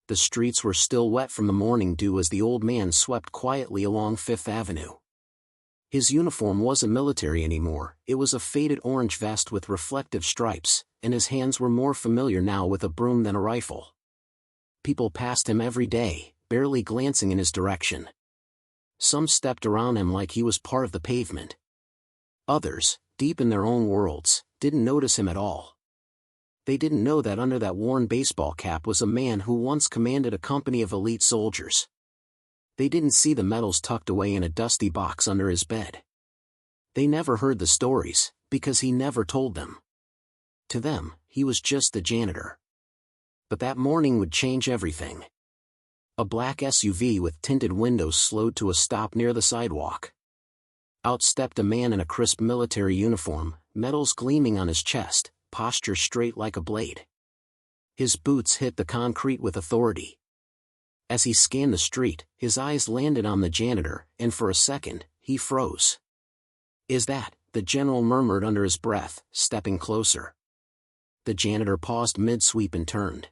The streets were still wet from the morning dew as the old man swept quietly along Fifth Avenue. His uniform wasn't military anymore, it was a faded orange vest with reflective stripes, and his hands were more familiar now with a broom than a rifle. People passed him every day, barely glancing in his direction. Some stepped around him like he was part of the pavement. Others, deep in their own worlds, didn't notice him at all. They didn't know that under that worn baseball cap was a man who once commanded a company of elite soldiers. They didn't see the medals tucked away in a dusty box under his bed. They never heard the stories, because he never told them. To them, he was just the janitor. But that morning would change everything. A black SUV with tinted windows slowed to a stop near the sidewalk. Out stepped a man in a crisp military uniform, medals gleaming on his chest, posture straight like a blade. His boots hit the concrete with authority. As he scanned the street, his eyes landed on the janitor, and for a second, he froze. "Is that?" the general murmured under his breath, stepping closer. The janitor paused mid-sweep and turned.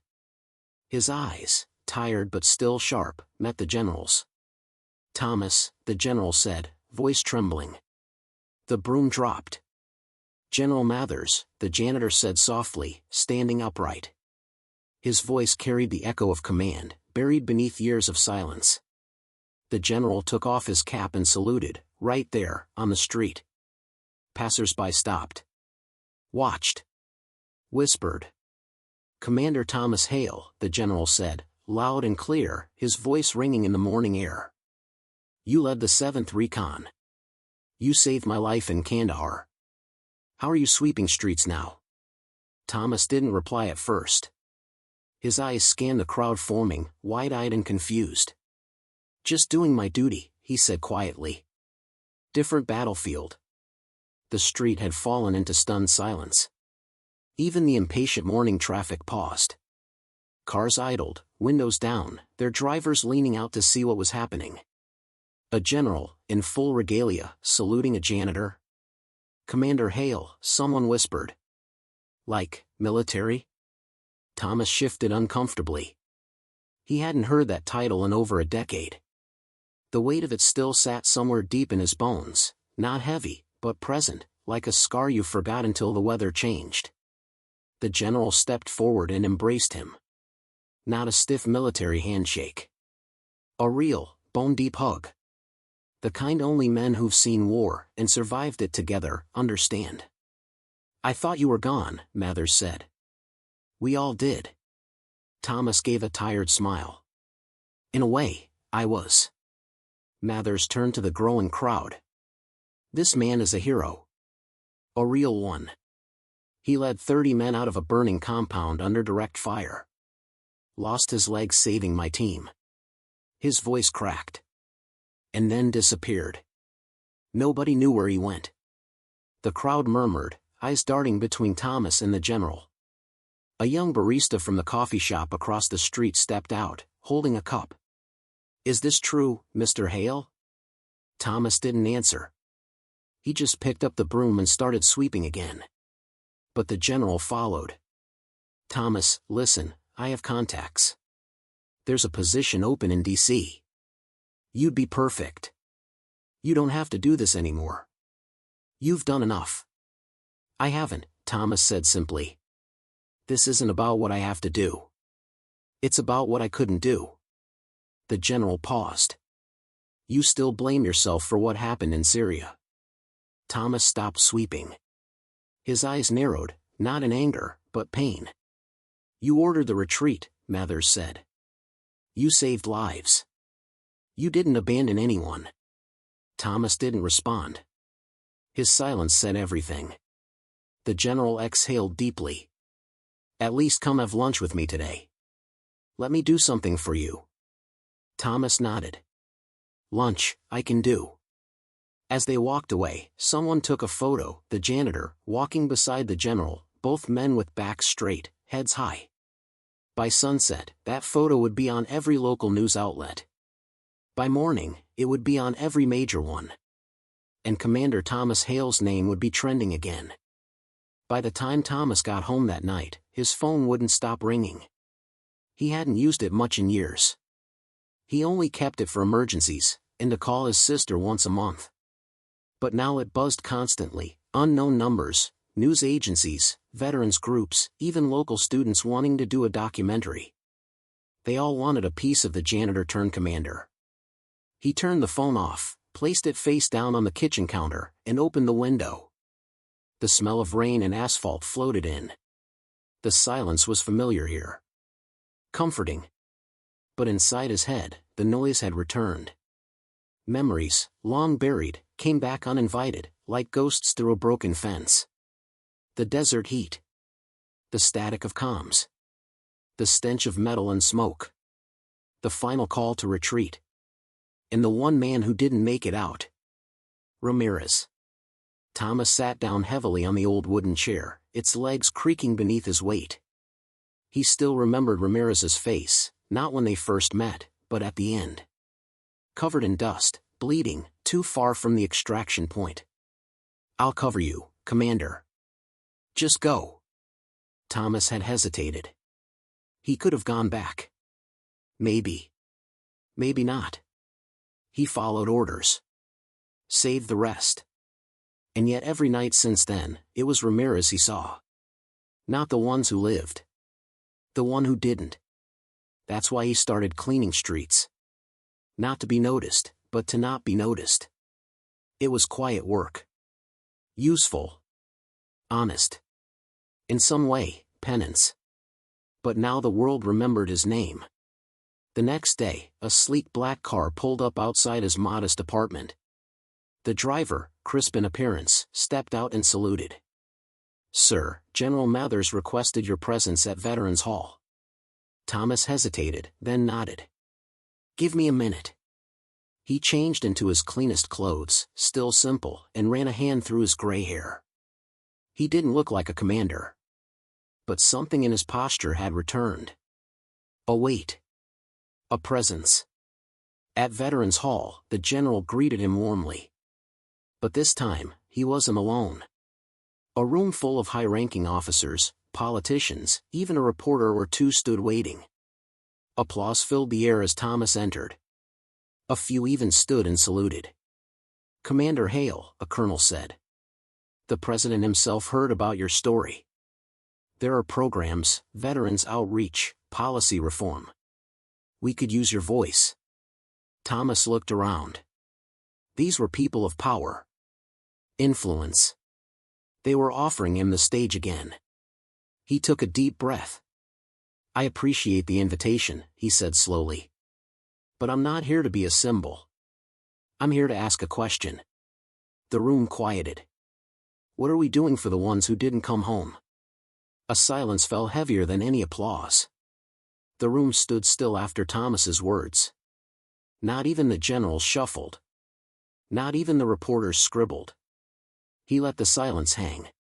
His eyes, tired but still sharp, met the general's. "Thomas," the general said, voice trembling. The broom dropped. "General Mathers," the janitor said softly, standing upright. His voice carried the echo of command, buried beneath years of silence. The general took off his cap and saluted, right there, on the street. Passers-by stopped. Watched. Whispered. "Commander Thomas Hale," the general said, loud and clear, his voice ringing in the morning air. "You led the 7th Recon. You saved my life in Kandahar. How are you sweeping streets now?" Thomas didn't reply at first. His eyes scanned the crowd forming, wide-eyed and confused. "Just doing my duty," he said quietly. "Different battlefield." The street had fallen into stunned silence. Even the impatient morning traffic paused. Cars idled, windows down, their drivers leaning out to see what was happening. A general, in full regalia, saluting a janitor. "Commander Hale," someone whispered. "Like, military?" Thomas shifted uncomfortably. He hadn't heard that title in over a decade. The weight of it still sat somewhere deep in his bones, not heavy, but present, like a scar you forgot until the weather changed. The general stepped forward and embraced him. Not a stiff military handshake. A real, bone-deep hug. The kind only men who've seen war, and survived it together, understand. "I thought you were gone," Mathers said. "We all did." Thomas gave a tired smile. "In a way, I was." Mathers turned to the growing crowd. "This man is a hero. A real one. He led 30 men out of a burning compound under direct fire. Lost his legs saving my team." His voice cracked. "And then disappeared. Nobody knew where he went." The crowd murmured, eyes darting between Thomas and the general. A young barista from the coffee shop across the street stepped out, holding a cup. "Is this true, Mr. Hale?" Thomas didn't answer. He just picked up the broom and started sweeping again. But the general followed. "Thomas, listen, I have contacts. There's a position open in D.C. You'd be perfect. You don't have to do this anymore. You've done enough." "I haven't," Thomas said simply. "This isn't about what I have to do. It's about what I couldn't do." The general paused. "You still blame yourself for what happened in Syria." Thomas stopped sweeping. His eyes narrowed, not in anger, but pain. "You ordered the retreat," Mathers said. "You saved lives. You didn't abandon anyone." Thomas didn't respond. His silence said everything. The general exhaled deeply. "At least come have lunch with me today. Let me do something for you." Thomas nodded. "Lunch, I can do." As they walked away, someone took a photo, the janitor, walking beside the general, both men with backs straight, heads high. By sunset, that photo would be on every local news outlet. By morning, it would be on every major one. And Commander Thomas Hale's name would be trending again. By the time Thomas got home that night, his phone wouldn't stop ringing. He hadn't used it much in years. He only kept it for emergencies, and to call his sister once a month. But now it buzzed constantly, unknown numbers, news agencies, veterans groups, even local students wanting to do a documentary. They all wanted a piece of the janitor turned commander. He turned the phone off, placed it face down on the kitchen counter, and opened the window. The smell of rain and asphalt floated in. The silence was familiar here. Comforting. But inside his head, the noise had returned. Memories, long buried, came back uninvited, like ghosts through a broken fence. The desert heat. The static of comms. The stench of metal and smoke. The final call to retreat. And the one man who didn't make it out. Ramirez. Thomas sat down heavily on the old wooden chair, its legs creaking beneath his weight. He still remembered Ramirez's face, not when they first met, but at the end. Covered in dust, bleeding, too far from the extraction point. "I'll cover you, Commander. Just go." Thomas had hesitated. He could have gone back. Maybe. Maybe not. He followed orders. Saved the rest. And yet every night since then, it was Ramirez he saw. Not the ones who lived. The one who didn't. That's why he started cleaning streets. Not to be noticed, but to not be noticed. It was quiet work. Useful. Honest. In some way, penance. But now the world remembered his name. The next day, a sleek black car pulled up outside his modest apartment. The driver, crisp in appearance, stepped out and saluted. "Sir, General Mathers requested your presence at Veterans Hall." Thomas hesitated, then nodded. "Give me a minute." He changed into his cleanest clothes, still simple, and ran a hand through his gray hair. He didn't look like a commander. But something in his posture had returned. A weight. A presence. At Veterans Hall, the general greeted him warmly. But this time, he wasn't alone. A room full of high-ranking officers, politicians, even a reporter or two stood waiting. Applause filled the air as Thomas entered. A few even stood and saluted. "Commander Hale," a colonel said. "The president himself heard about your story. There are programs, veterans outreach, policy reform. We could use your voice." Thomas looked around. These were people of power. Influence. They were offering him the stage again. He took a deep breath. "I appreciate the invitation," he said slowly. "But I'm not here to be a symbol. I'm here to ask a question." The room quieted. "What are we doing for the ones who didn't come home?" A silence fell heavier than any applause. The room stood still after Thomas's words. Not even the general shuffled. Not even the reporters scribbled. He let the silence hang.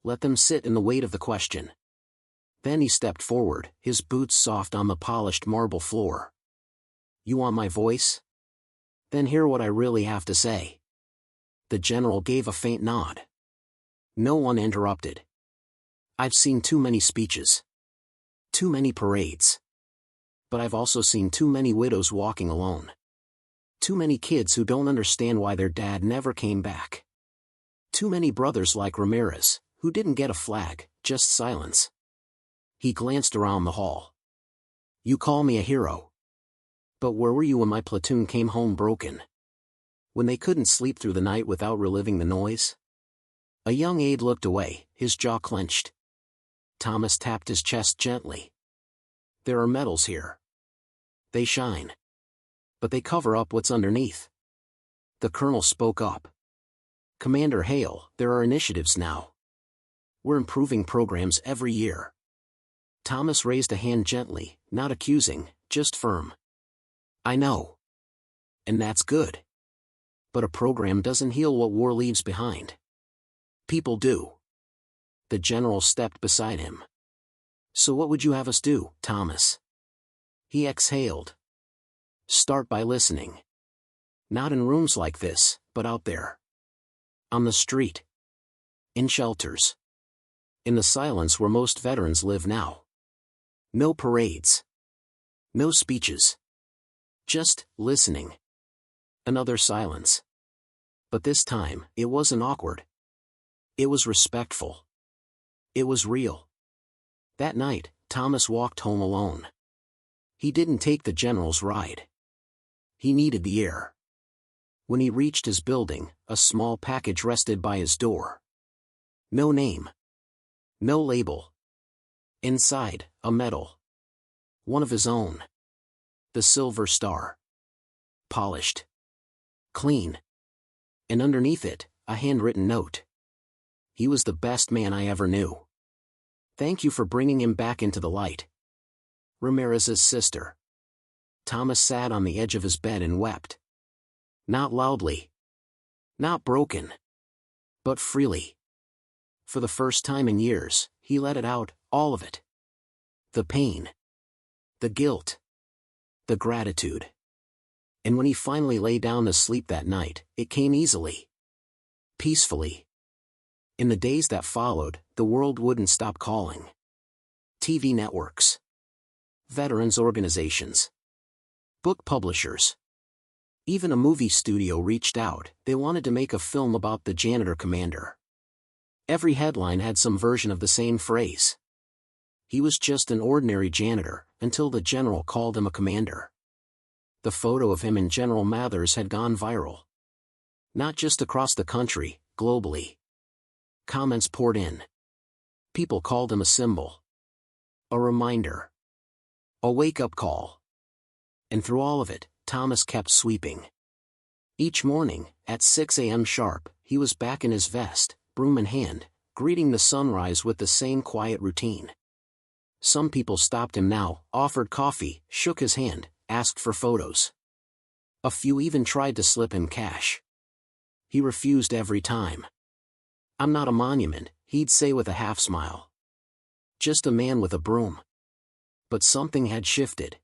Let them sit in the weight of the question. Then he stepped forward, his boots soft on the polished marble floor. "You want my voice? Then hear what I really have to say." The general gave a faint nod. No one interrupted. "I've seen too many speeches. Too many parades. But I've also seen too many widows walking alone. Too many kids who don't understand why their dad never came back. Too many brothers like Ramirez, who didn't get a flag, just silence." He glanced around the hall. "You call me a hero. But where were you when my platoon came home broken? When they couldn't sleep through the night without reliving the noise?" A young aide looked away, his jaw clenched. Thomas tapped his chest gently. "There are medals here. They shine. But they cover up what's underneath." The colonel spoke up. "Commander Hale, there are initiatives now. We're improving programs every year." Thomas raised a hand gently, not accusing, just firm. "I know. And that's good. But a program doesn't heal what war leaves behind. People do." The general stepped beside him. "So what would you have us do, Thomas?" He exhaled. "Start by listening. Not in rooms like this, but out there. On the street. In shelters. In the silence where most veterans live now. No parades. No speeches. Just listening. Another silence. But this time, it wasn't awkward. It was respectful. It was real. That night, Thomas walked home alone. He didn't take the general's ride. He needed the air. When he reached his building, a small package rested by his door. No name. No label. Inside, a medal. One of his own. The Silver Star. Polished. Clean. And underneath it, a handwritten note. He was the best man I ever knew. Thank you for bringing him back into the light. Ramirez's sister. Thomas sat on the edge of his bed and wept. Not loudly. Not broken. But freely. For the first time in years, he let it out, all of it. The pain. The guilt. The gratitude. And when he finally lay down to sleep that night, it came easily. Peacefully. In the days that followed, the world wouldn't stop calling. TV networks. Veterans organizations. Book publishers. Even a movie studio reached out. They wanted to make a film about the janitor commander. Every headline had some version of the same phrase. He was just an ordinary janitor, until the general called him a commander. The photo of him and General Mathers had gone viral. Not just across the country, globally. Comments poured in. People called him a symbol. A reminder. A wake-up call. And through all of it, Thomas kept sweeping. Each morning, at 6 a.m. sharp, he was back in his vest, broom in hand, greeting the sunrise with the same quiet routine. Some people stopped him now, offered coffee, shook his hand, asked for photos. A few even tried to slip him cash. He refused every time. I'm not a monument, he'd say with a half-smile. Just a man with a broom. But something had shifted.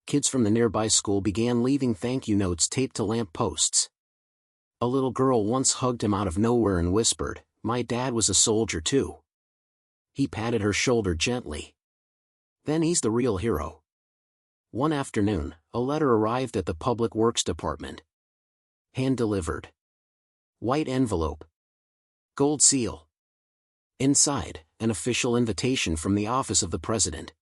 Kids from the nearby school began leaving thank you notes taped to lamp posts. A little girl once hugged him out of nowhere and whispered, "My dad was a soldier too." He patted her shoulder gently. Then he's the real hero. One afternoon, a letter arrived at the Public Works Department. Hand-delivered. White envelope. Gold seal. Inside, an official invitation from the office of the president.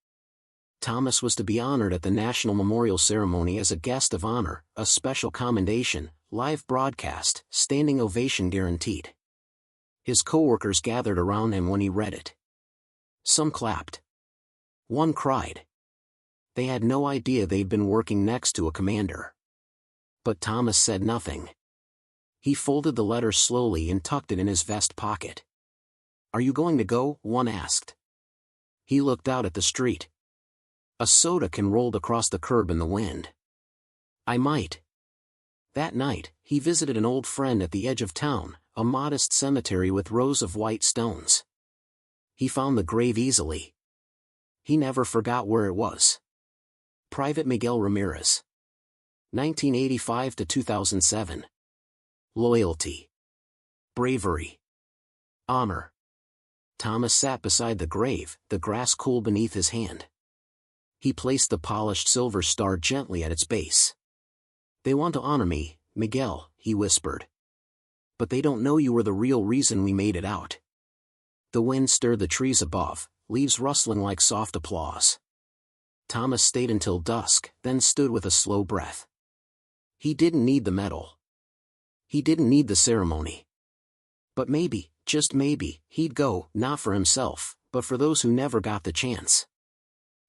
Thomas was to be honored at the National Memorial Ceremony as a guest of honor, a special commendation, live broadcast, standing ovation guaranteed. His co-workers gathered around him when he read it. Some clapped. One cried. They had no idea they'd been working next to a commander. But Thomas said nothing. He folded the letter slowly and tucked it in his vest pocket. "Are you going to go?" one asked. He looked out at the street. A soda can rolled across the curb in the wind. "I might." That night, he visited an old friend at the edge of town, a modest cemetery with rows of white stones. He found the grave easily. He never forgot where it was. Private Miguel Ramirez. 1985 to 2007. Loyalty. Bravery. Honor. Thomas sat beside the grave, the grass cool beneath his hand. He placed the polished silver star gently at its base. "They want to honor me, Miguel," he whispered. "But they don't know you were the real reason we made it out." The wind stirred the trees above, leaves rustling like soft applause. Thomas stayed until dusk, then stood with a slow breath. He didn't need the medal. He didn't need the ceremony. But maybe, just maybe, he'd go, not for himself, but for those who never got the chance.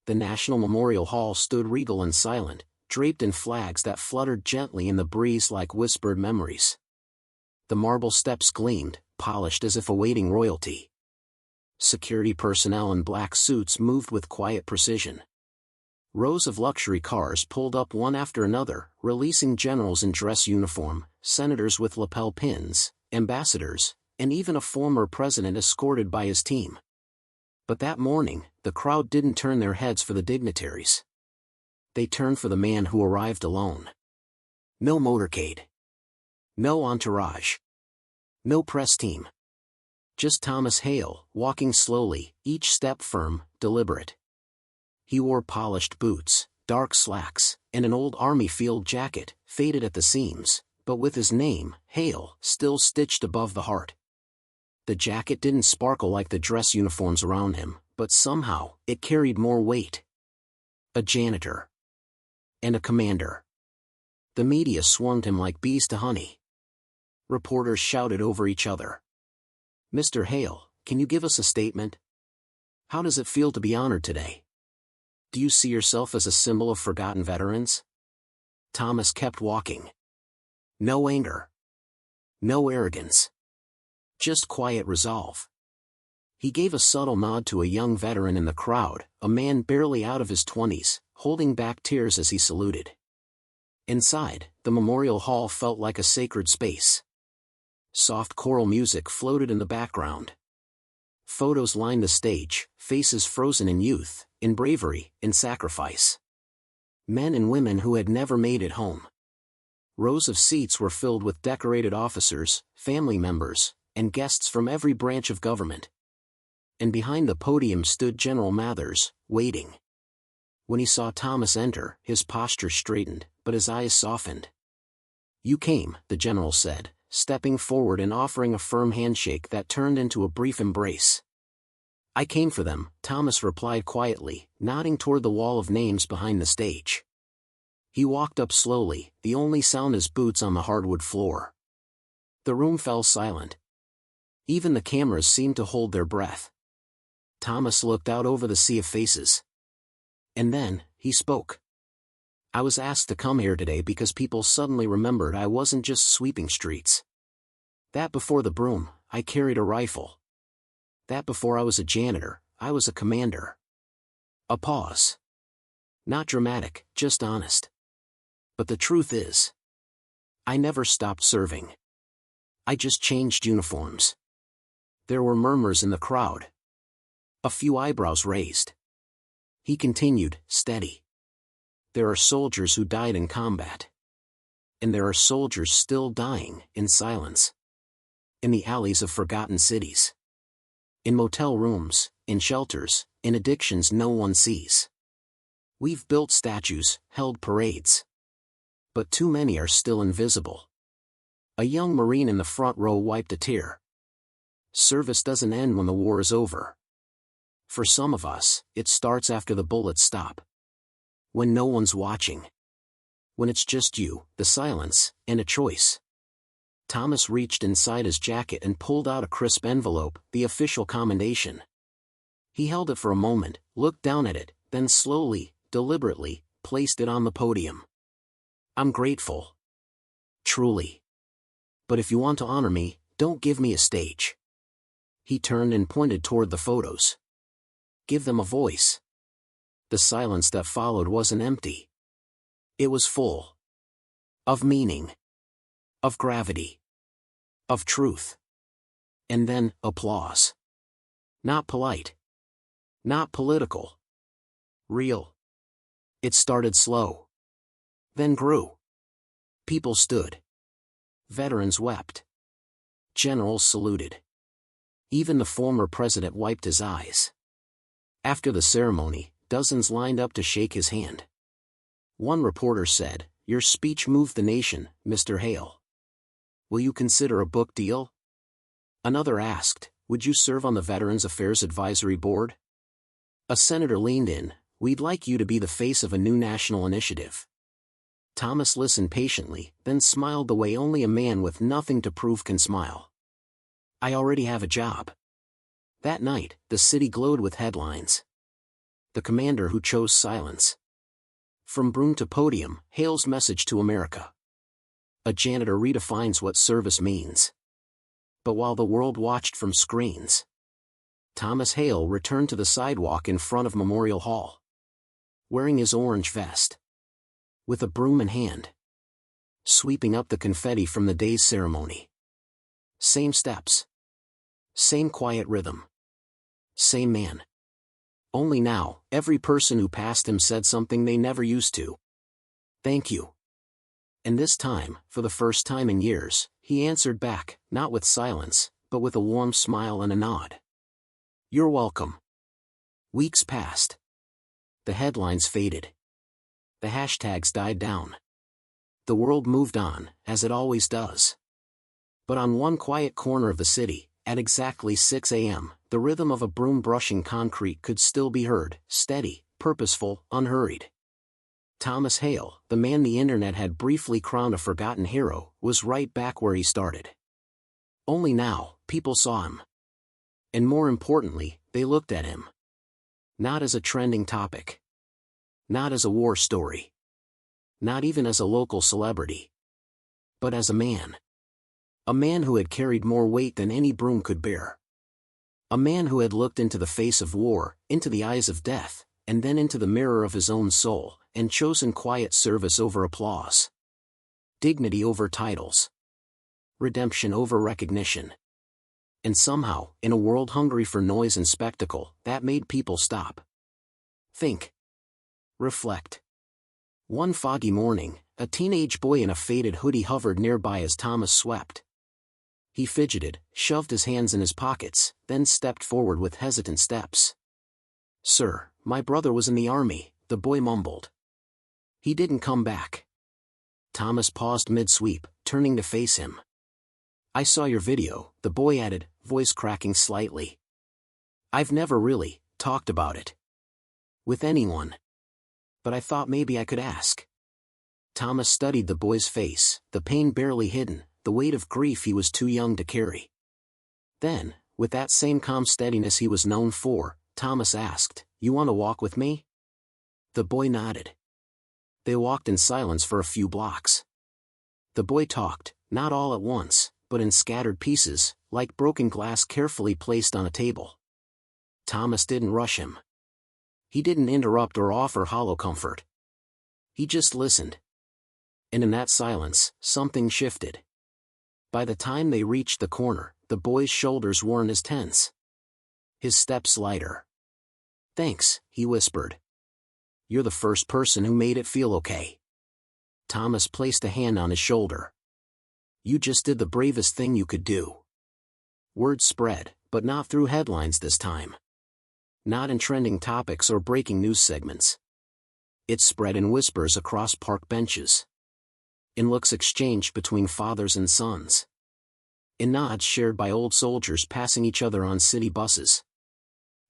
The National Memorial Hall stood regal and silent, draped in flags that fluttered gently in the breeze like whispered memories. The marble steps gleamed, polished as if awaiting royalty. Security personnel in black suits moved with quiet precision. Rows of luxury cars pulled up one after another, releasing generals in dress uniform, senators with lapel pins, ambassadors, and even a former president escorted by his team. But that morning, the crowd didn't turn their heads for the dignitaries. They turned for the man who arrived alone. No motorcade. No entourage. No press team. Just Thomas Hale, walking slowly, each step firm, deliberate. He wore polished boots, dark slacks, and an old army field jacket, faded at the seams, but with his name, Hale, still stitched above the heart. The jacket didn't sparkle like the dress uniforms around him, but somehow, it carried more weight. A janitor. And a commander. The media swarmed him like bees to honey. Reporters shouted over each other. "Mr. Hale, can you give us a statement? How does it feel to be honored today? Do you see yourself as a symbol of forgotten veterans?" Thomas kept walking. No anger. No arrogance. Just quiet resolve. He gave a subtle nod to a young veteran in the crowd, a man barely out of his 20s, holding back tears as he saluted. Inside, the memorial hall felt like a sacred space. Soft choral music floated in the background. Photos lined the stage, faces frozen in youth, in bravery, in sacrifice. Men and women who had never made it home. Rows of seats were filled with decorated officers, family members, and guests from every branch of government. And behind the podium stood General Mathers, waiting. When he saw Thomas enter, his posture straightened, but his eyes softened. "You came," the general said, stepping forward and offering a firm handshake that turned into a brief embrace. "I came for them," Thomas replied quietly, nodding toward the wall of names behind the stage. He walked up slowly, the only sound his boots on the hardwood floor. The room fell silent. Even the cameras seemed to hold their breath. Thomas looked out over the sea of faces. And then, he spoke. "I was asked to come here today because people suddenly remembered I wasn't just sweeping streets. That before the broom, I carried a rifle. That before I was a janitor, I was a commander." A pause. Not dramatic, just honest. "But the truth is, I never stopped serving. I just changed uniforms." There were murmurs in the crowd. A few eyebrows raised. He continued, steady. "There are soldiers who died in combat. And there are soldiers still dying, in silence. In the alleys of forgotten cities. In motel rooms, in shelters, in addictions no one sees. We've built statues, held parades. But too many are still invisible." A young Marine in the front row wiped a tear. Service doesn't end when the war is over. For some of us, it starts after the bullets stop. When no one's watching. When it's just you, the silence, and a choice. Thomas reached inside his jacket and pulled out a crisp envelope, the official commendation. He held it for a moment, looked down at it, then slowly, deliberately, placed it on the podium. "I'm grateful. Truly. But if you want to honor me, don't give me a stage." He turned and pointed toward the photos. "Give them a voice." The silence that followed wasn't empty. It was full. Of meaning. Of gravity. Of truth. And then, applause. Not polite. Not political. Real. It started slow. Then grew. People stood. Veterans wept. Generals saluted. Even the former president wiped his eyes. After the ceremony, dozens lined up to shake his hand. One reporter said, "Your speech moved the nation, Mr. Hale. Will you consider a book deal?" Another asked, "Would you serve on the Veterans Affairs Advisory Board?" A senator leaned in, "We'd like you to be the face of a new national initiative." Thomas listened patiently, then smiled the way only a man with nothing to prove can smile. "I already have a job." That night, the city glowed with headlines. The commander who chose silence. From broom to podium, Hale's message to America. A janitor redefines what service means. But while the world watched from screens, Thomas Hale returned to the sidewalk in front of Memorial Hall. Wearing his orange vest. With a broom in hand. Sweeping up the confetti from the day's ceremony. Same steps. Same quiet rhythm. Same man. Only now, every person who passed him said something they never used to. "Thank you." And this time, for the first time in years, he answered back, not with silence, but with a warm smile and a nod. "You're welcome." Weeks passed. The headlines faded. The hashtags died down. The world moved on, as it always does. But on one quiet corner of the city, at exactly 6 a.m., the rhythm of a broom brushing concrete could still be heard, steady, purposeful, unhurried. Thomas Hale, the man the internet had briefly crowned a forgotten hero, was right back where he started. Only now, people saw him. And more importantly, they looked at him. Not as a trending topic. Not as a war story. Not even as a local celebrity. But as a man. A man who had carried more weight than any broom could bear. A man who had looked into the face of war, into the eyes of death, and then into the mirror of his own soul, and chosen quiet service over applause. Dignity over titles. Redemption over recognition. And somehow, in a world hungry for noise and spectacle, that made people stop. Think. Reflect. One foggy morning, a teenage boy in a faded hoodie hovered nearby as Thomas swept. He fidgeted, shoved his hands in his pockets, then stepped forward with hesitant steps. "Sir, my brother was in the army," the boy mumbled. "He didn't come back." Thomas paused mid-sweep, turning to face him. "I saw your video," the boy added, voice cracking slightly. "I've never really talked about it with anyone. But I thought maybe I could ask." Thomas studied the boy's face, the pain barely hidden, the weight of grief he was too young to carry. Then, with that same calm steadiness he was known for, Thomas asked, "You want to walk with me?" The boy nodded. They walked in silence for a few blocks. The boy talked, not all at once, but in scattered pieces, like broken glass carefully placed on a table. Thomas didn't rush him. He didn't interrupt or offer hollow comfort. He just listened. And in that silence, something shifted. By the time they reached the corner, the boy's shoulders weren't as tense. His steps lighter. "Thanks," he whispered. "You're the first person who made it feel okay." Thomas placed a hand on his shoulder. "You just did the bravest thing you could do." Word spread, but not through headlines this time. Not in trending topics or breaking news segments. It spread in whispers across park benches. In looks exchanged between fathers and sons. In nods shared by old soldiers passing each other on city buses.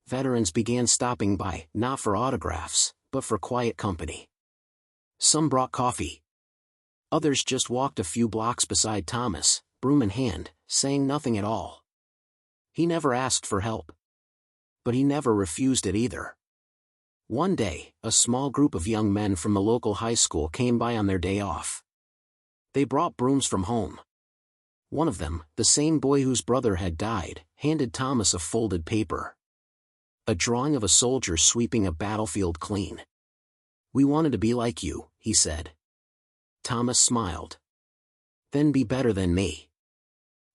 Veterans began stopping by, not for autographs, but for quiet company. Some brought coffee. Others just walked a few blocks beside Thomas, broom in hand, saying nothing at all. He never asked for help. But he never refused it either. One day, a small group of young men from the local high school came by on their day off. They brought brooms from home. One of them, the same boy whose brother had died, handed Thomas a folded paper. A drawing of a soldier sweeping a battlefield clean. "We wanted to be like you," he said. Thomas smiled. "Then be better than me."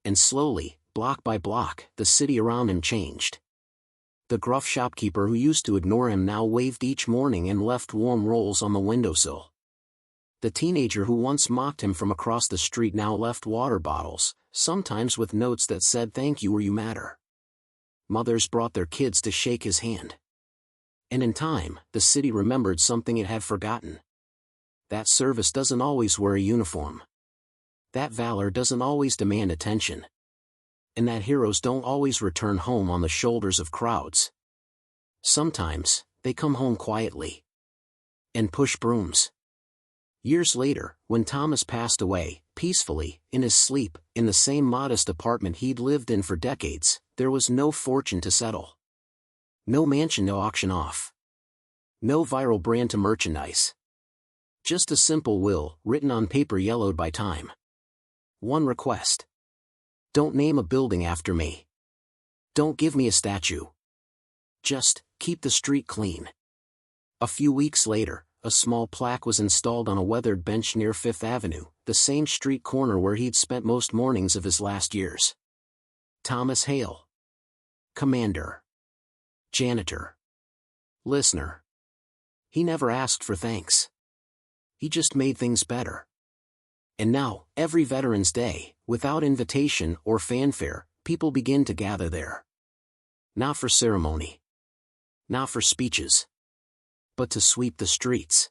And slowly, block by block, the city around him changed. The gruff shopkeeper who used to ignore him now waved each morning and left warm rolls on the windowsill. The teenager who once mocked him from across the street now left water bottles, sometimes with notes that said "Thank you" or "You matter." Mothers brought their kids to shake his hand. And in time, the city remembered something it had forgotten. That service doesn't always wear a uniform. That valor doesn't always demand attention. And that heroes don't always return home on the shoulders of crowds. Sometimes, they come home quietly. And push brooms. Years later, when Thomas passed away, peacefully, in his sleep, in the same modest apartment he'd lived in for decades, there was no fortune to settle. No mansion to auction off. No viral brand to merchandise. Just a simple will, written on paper yellowed by time. One request. Don't name a building after me. Don't give me a statue. Just, keep the street clean. A few weeks later, a small plaque was installed on a weathered bench near 5th Avenue, the same street corner where he'd spent most mornings of his last years. Thomas Hale. Commander. Janitor. Listener. He never asked for thanks. He just made things better. And now, every Veterans Day, without invitation or fanfare, people begin to gather there. Not for ceremony. Not for speeches. But to sweep the streets.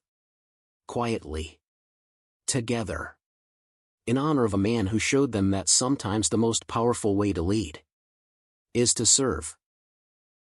quietly. Together. In honor of a man who showed them that sometimes the most powerful way to lead is to serve.